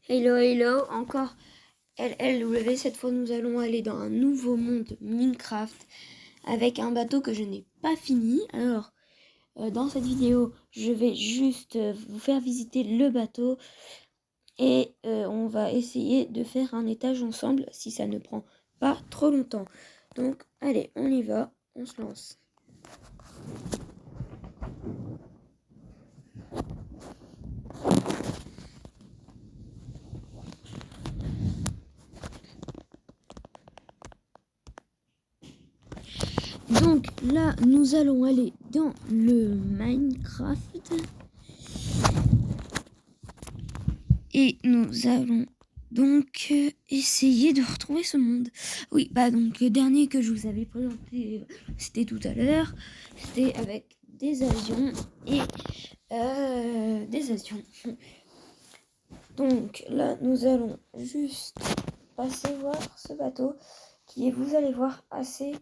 Hello, hello, encore LLW. Cette fois, nous allons aller dans un nouveau monde Minecraft avec un bateau que je n'ai pas fini. Alors, dans cette vidéo, je vais juste vous faire visiter le bateau et on va essayer de faire un étage ensemble si ça ne prend pas trop longtemps. Donc, allez, on y va, on se lance. Donc là, nous allons aller dans le Minecraft. Et nous allons donc essayer de retrouver ce monde. Oui, donc le dernier que je vous avais présenté, c'était tout à l'heure. C'était avec des avions et des avions. Donc là, nous allons juste passer voir ce bateau qui est, vous allez voir, assez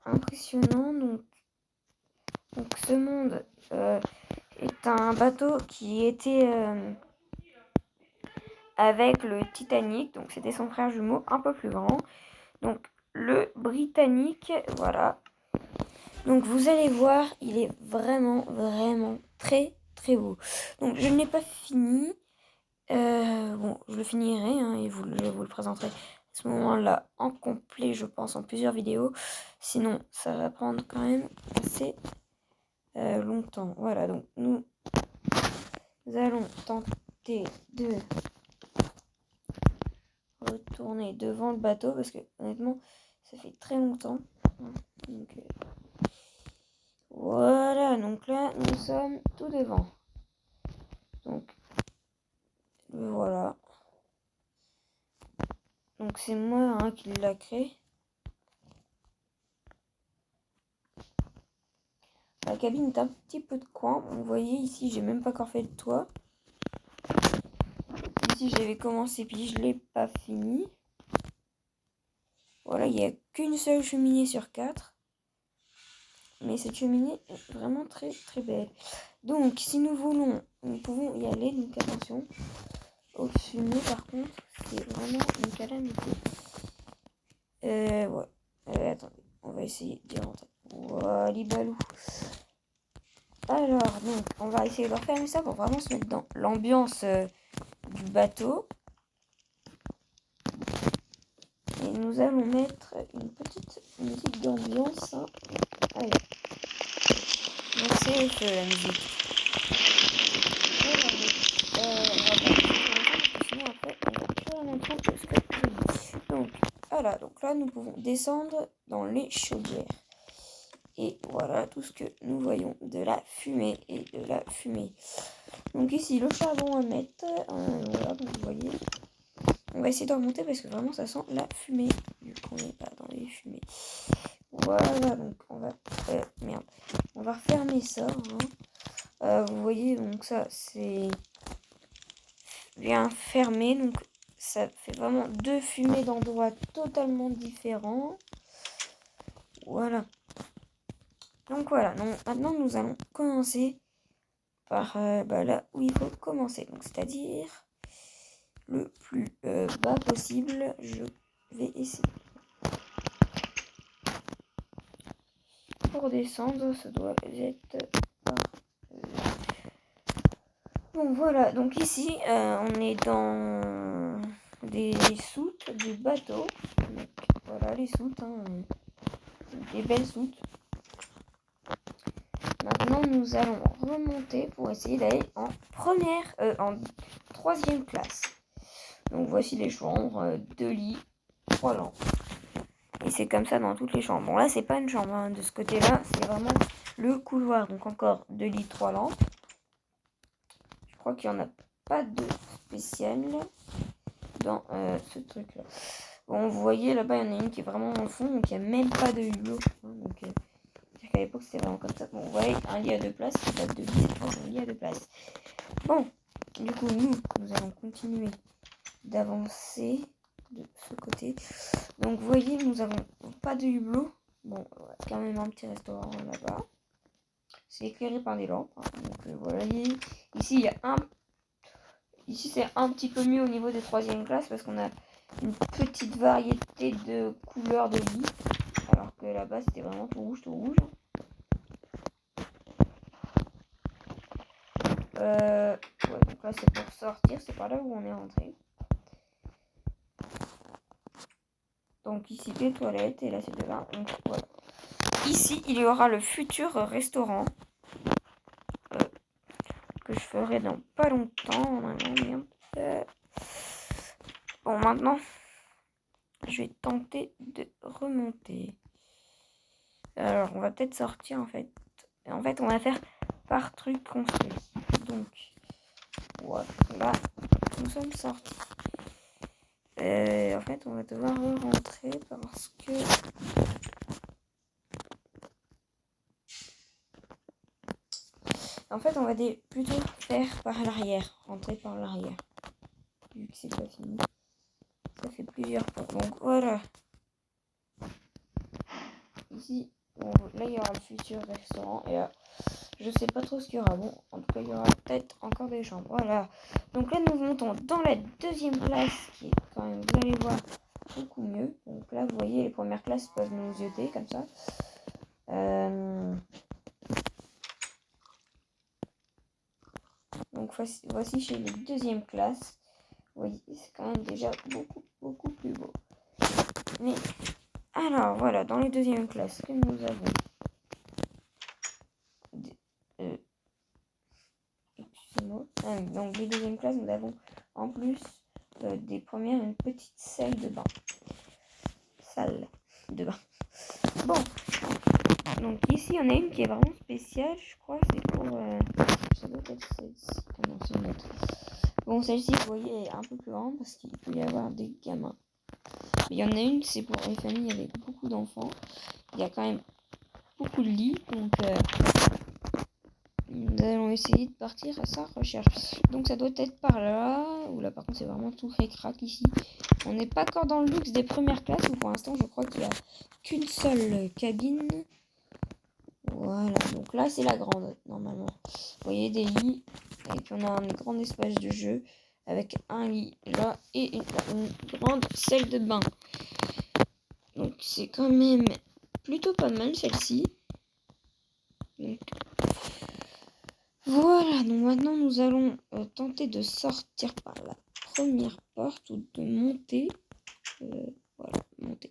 impressionnant. Donc ce monde est un bateau qui était avec le Titanic, donc c'était son frère jumeau un peu plus grand. Donc le Britannique, voilà. Donc vous allez voir, il est vraiment très beau. Donc je ne l'ai pas fini. Bon, je le finirai et je vous le présenterai à ce moment-là en complet, je pense, en plusieurs vidéos. Sinon, ça va prendre quand même assez longtemps. Voilà, donc nous allons tenter de retourner devant le bateau parce que honnêtement ça fait très longtemps. Donc, voilà, donc là nous sommes tout devant. Donc voilà. Donc c'est moi qui l'a créé. La cabine est un petit peu de coin. Vous voyez ici, j'ai même pas encore fait le toit. Ici j'avais commencé puis je l'ai pas fini. Voilà, il n'y a qu'une seule cheminée sur 4. Mais cette cheminée est vraiment très belle. Donc si nous voulons, nous pouvons y aller. Donc attention au fumée, par contre c'est vraiment une calamité. Ouais. Attendez, on va essayer d'y rentrer. Voilà, balou. Alors, donc, on va essayer de refermer ça pour vraiment se mettre dans l'ambiance du bateau. Et nous allons mettre une petite musique d'ambiance. Allez. Donc, c'est le feu, la musique. Sinon, après, on va plus rien entendre que ce que je dis. Donc, voilà. Donc là, nous pouvons descendre dans les chaudières. Et voilà tout ce que nous voyons, de la fumée et de la fumée. Donc ici le charbon à mettre, voilà comme vous voyez. On va essayer de remonter parce que vraiment ça sent la fumée. Vu qu'on n'est pas dans les fumées. Voilà, donc on va... On va refermer ça. Vous voyez, donc ça c'est bien fermé. Donc ça fait vraiment deux fumées d'endroits totalement différents. Voilà. Donc voilà, donc maintenant nous allons commencer par là où il faut commencer. Donc c'est-à-dire le plus bas possible. Je vais essayer. Pour descendre, ça doit être par là. Bon voilà, donc ici on est dans des soutes du bateau. Donc, voilà les soutes, des belles soutes. Maintenant, nous allons remonter pour essayer d'aller en troisième classe. Donc, voici les chambres, 2 lits, 3 lampes. Et c'est comme ça dans toutes les chambres. Bon, là, c'est pas une chambre. De ce côté-là, c'est vraiment le couloir. Donc, encore 2 lits, 3 lampes. Je crois qu'il n'y en a pas de spécial dans ce truc-là. Bon, vous voyez, là-bas, il y en a une qui est vraiment dans le fond. Donc, il n'y a même pas de hublot. Donc, à l'époque c'était vraiment comme ça. Bon, vous voyez, un lit à 2 places, pas de lit, un lit à 2 places. Bon, du coup, nous allons continuer d'avancer de ce côté. Donc, vous voyez, nous n'avons pas de hublot. Bon, quand même un petit restaurant là-bas. C'est éclairé par des lampes. Donc, vous voyez, ici, il ici c'est un petit peu mieux au niveau des 3e classes parce qu'on a une petite variété de couleurs de lit. Alors que là-bas c'était vraiment tout rouge, tout rouge. Ouais, donc là c'est pour sortir, c'est par là où on est rentré. Donc ici les toilettes et la salle de bain. Donc voilà. Ici il y aura le futur restaurant que je ferai dans pas longtemps. Bon, maintenant je vais tenter de remonter. Alors on va peut-être sortir en fait. En fait on va faire par truc construit. Donc voilà, là nous sommes sortis. En fait on va devoir rentrer parce que en fait on va plutôt faire par l'arrière, rentrer par l'arrière. Vu que c'est pas fini. Ça fait plusieurs fois. Donc voilà. Ici, bon, là il y aura le futur restaurant et là je sais pas trop ce qu'il y aura. Bon, en tout cas il y aura peut-être encore des chambres. Voilà. Donc là nous montons dans la 2e classe qui est quand même, vous allez voir, beaucoup mieux. Donc là vous voyez les premières classes peuvent nous jeter comme ça. Donc voici chez les 2e classes. Vous voyez c'est quand même déjà beaucoup plus beau. Mais alors voilà, dans les 2e classes que nous avons donc les 2e classes, nous avons en plus des premières une petite salle de bain. Bon, donc ici on a une qui est vraiment spéciale, je crois, c'est pour ça doit être celle-ci. Ah non, c'est une autre. Bon, celle-ci, vous voyez, est un peu plus grande parce qu'il peut y avoir des gamins. Mais il y en a une, c'est pour les familles avec beaucoup d'enfants. Il y a quand même beaucoup de lits, donc nous allons essayer de partir à sa recherche. Donc ça doit être par là. Ou là par contre c'est vraiment tout récrac ici. On n'est pas encore dans le luxe des premières classes. Où pour l'instant je crois qu'il n'y a qu'une seule cabine. Voilà. Donc là c'est la grande normalement. Vous voyez des lits. Et puis on a un grand espace de jeu. Avec un lit là. Et une grande salle de bain. Donc c'est quand même plutôt pas mal celle-ci. Donc voilà, donc maintenant nous allons tenter de sortir par la première porte ou de monter. Voilà, monter.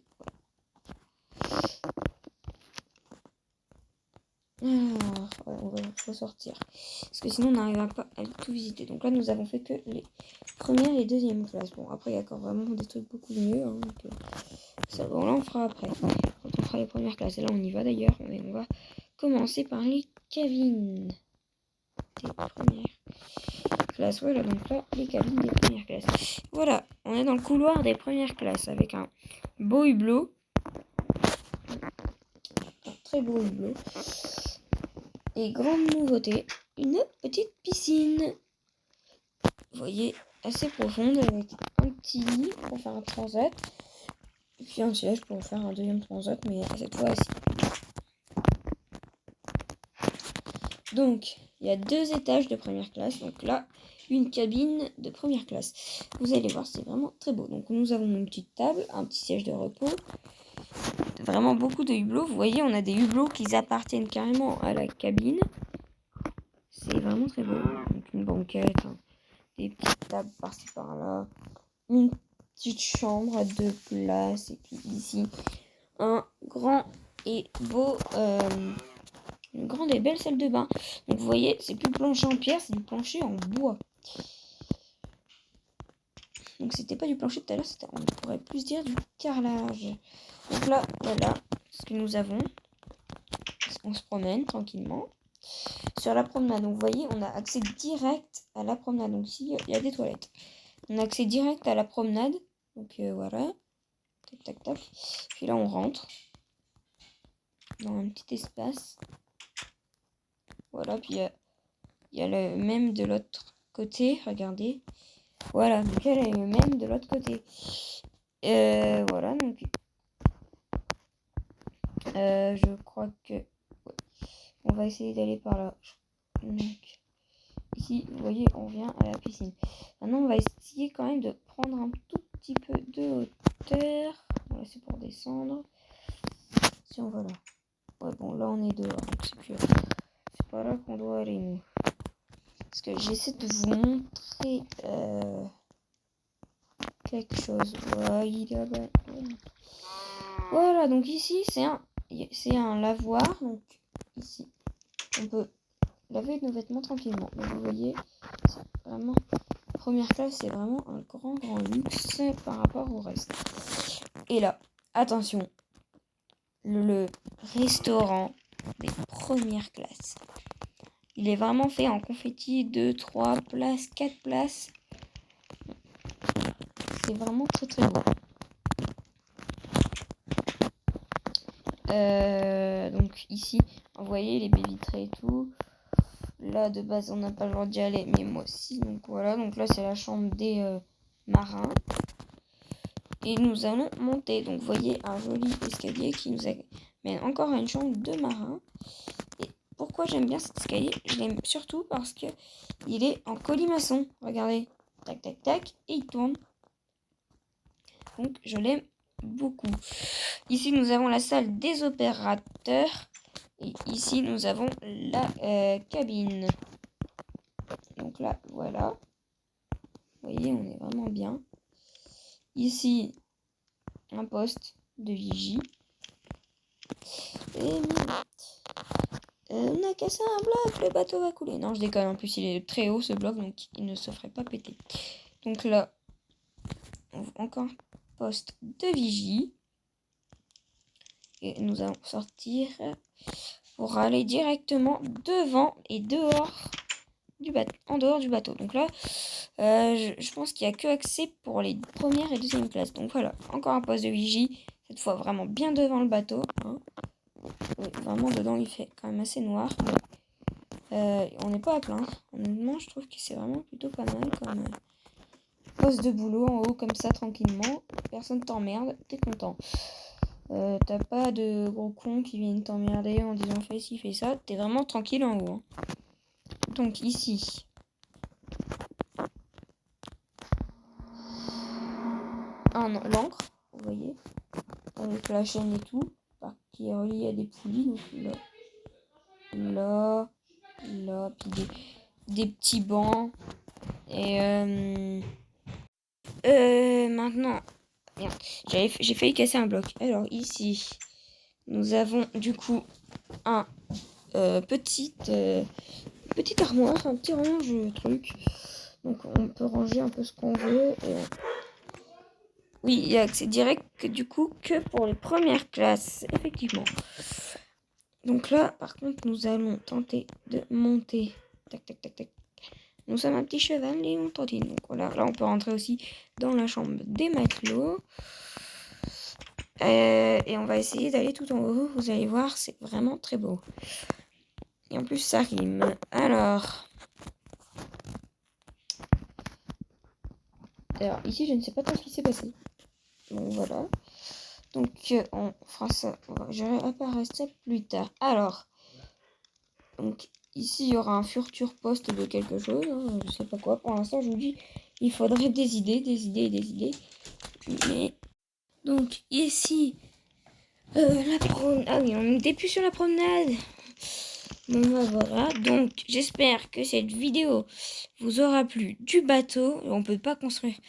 Alors, on va ressortir. Parce que sinon on n'arrivera pas à tout visiter. Donc là nous avons fait que les premières et 2e classes. Bon, après il y a encore vraiment des trucs beaucoup mieux. Hein, donc, ça, bon, là on fera après. Quand on fera les premières classes. Et là on y va d'ailleurs. Mais on va commencer par les cabines. Des premières classes. Voilà, donc là, les cabines des premières classes. Voilà, on est dans le couloir des premières classes avec un beau hublot. Un très beau hublot. Et grande nouveauté, une petite piscine. Vous voyez, assez profonde avec un petit lit pour faire un transat. Et puis un siège pour faire un 2e transat, mais cette fois assis. Donc, il y a 2 étages de première classe. Donc là, une cabine de première classe. Vous allez voir, c'est vraiment très beau. Donc nous avons une petite table, un petit siège de repos. Vraiment beaucoup de hublots. Vous voyez, on a des hublots qui appartiennent carrément à la cabine. C'est vraiment très beau. Donc une banquette, hein, des petites tables par-ci par-là. Une petite chambre à 2 places. Et puis ici, un grand et beau... une grande et belle salle de bain. Donc vous voyez, c'est plus plancher en pierre, c'est du plancher en bois. Donc c'était pas du plancher tout à l'heure, on pourrait plus dire du carrelage. Donc là, voilà ce que nous avons. On se promène tranquillement. Sur la promenade, donc vous voyez, on a accès direct à la promenade. Donc ici, il y a des toilettes. On a accès direct à la promenade. Donc voilà. Tac, tac, tac. Puis là, on rentre dans un petit espace. Voilà, puis il y a le même de l'autre côté. Regardez. Voilà, donc elle est le même de l'autre côté. Voilà, donc je crois que on va essayer d'aller par là. Donc ici, vous voyez, on vient à la piscine. Maintenant, on va essayer quand même de prendre un tout petit peu de hauteur. Voilà, c'est pour descendre. Si on va là. Ouais, bon, là, on est dehors. Donc c'est pas là qu'on doit aller, nous. Parce que j'essaie de vous montrer quelque chose. Voilà, il est là-bas. Voilà, donc ici, c'est un lavoir. Donc, ici, on peut laver nos vêtements tranquillement. Donc, vous voyez, c'est vraiment... Première classe, c'est vraiment un grand luxe par rapport au reste. Et là, attention, le restaurant des premières classes. Il est vraiment fait en confetti, 2, 3 places, 4 places. C'est vraiment très beau. Donc ici, vous voyez les baies vitrées et tout. Là, de base, on n'a pas le droit d'y aller, mais moi aussi. Donc voilà, donc là, c'est la chambre des marins. Et nous allons monter. Donc vous voyez un joli escalier qui nous amène encore à une chambre de marins. Et pourquoi j'aime bien cet escalier? Je l'aime surtout parce que il est en colimaçon. Regardez, tac tac tac, et il tourne. Donc je l'aime beaucoup. Ici nous avons la salle des opérateurs. Et ici nous avons la cabine. Donc là, voilà. Vous voyez, on est vraiment bien. Ici, un poste de vigie. Et on a cassé un bloc, le bateau va couler. Non, je déconne, en plus il est très haut ce bloc, donc il ne se ferait pas péter. Donc là, encore un poste de vigie. Et nous allons sortir pour aller directement devant et dehors du bateau, en dehors du bateau. Donc là, je pense qu'il n'y a que accès pour les premières et deuxième classes. Donc voilà, encore un poste de vigie, cette fois vraiment bien devant le bateau. Hein. Oui, vraiment dedans il fait quand même assez noir. Mais, on n'est pas à plaindre. Honnêtement, je trouve que c'est vraiment plutôt pas mal comme poste de boulot en haut comme ça tranquillement. Personne t'emmerde, t'es content. T'as pas de gros cons qui viennent t'emmerder en disant fais ci, fais ça. T'es vraiment tranquille en haut. Hein. Donc ici. L'encre, vous voyez. Avec la chaîne et tout. Qui est reliée à des poulies. Donc là. Puis des petits bancs. Et maintenant. Merde. J'ai failli casser un bloc. Alors ici. Nous avons du coup un petite armoire, un petit range truc. Donc on peut ranger un peu ce qu'on veut. Oui, il y a accès direct du coup que pour les premières classes, effectivement. Donc là, par contre, nous allons tenter de monter. Tac, tac, tac, tac. Nous sommes un petit cheval et on trottine. Donc voilà, là on peut rentrer aussi dans la chambre des matelots. Et on va essayer d'aller tout en haut. Vous allez voir, c'est vraiment très beau. Et en plus, ça rime. Alors ici, je ne sais pas trop ce qui s'est passé. Bon, voilà. Donc, on fera ça. Je réapparerai ça plus tard. Alors, donc, ici, il y aura un futur poste de quelque chose. Hein, je sais pas quoi. Pour l'instant, je vous dis, il faudrait des idées. Mais, donc, ici, la promenade. Ah oui, on n'était plus sur la promenade. Bon, bah, voilà. Donc, j'espère que cette vidéo vous aura plu du bateau. On peut pas construire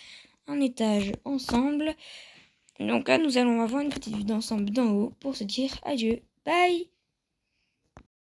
un étage ensemble. Donc là, nous allons avoir une petite vue d'ensemble d'en haut pour se dire adieu. Bye!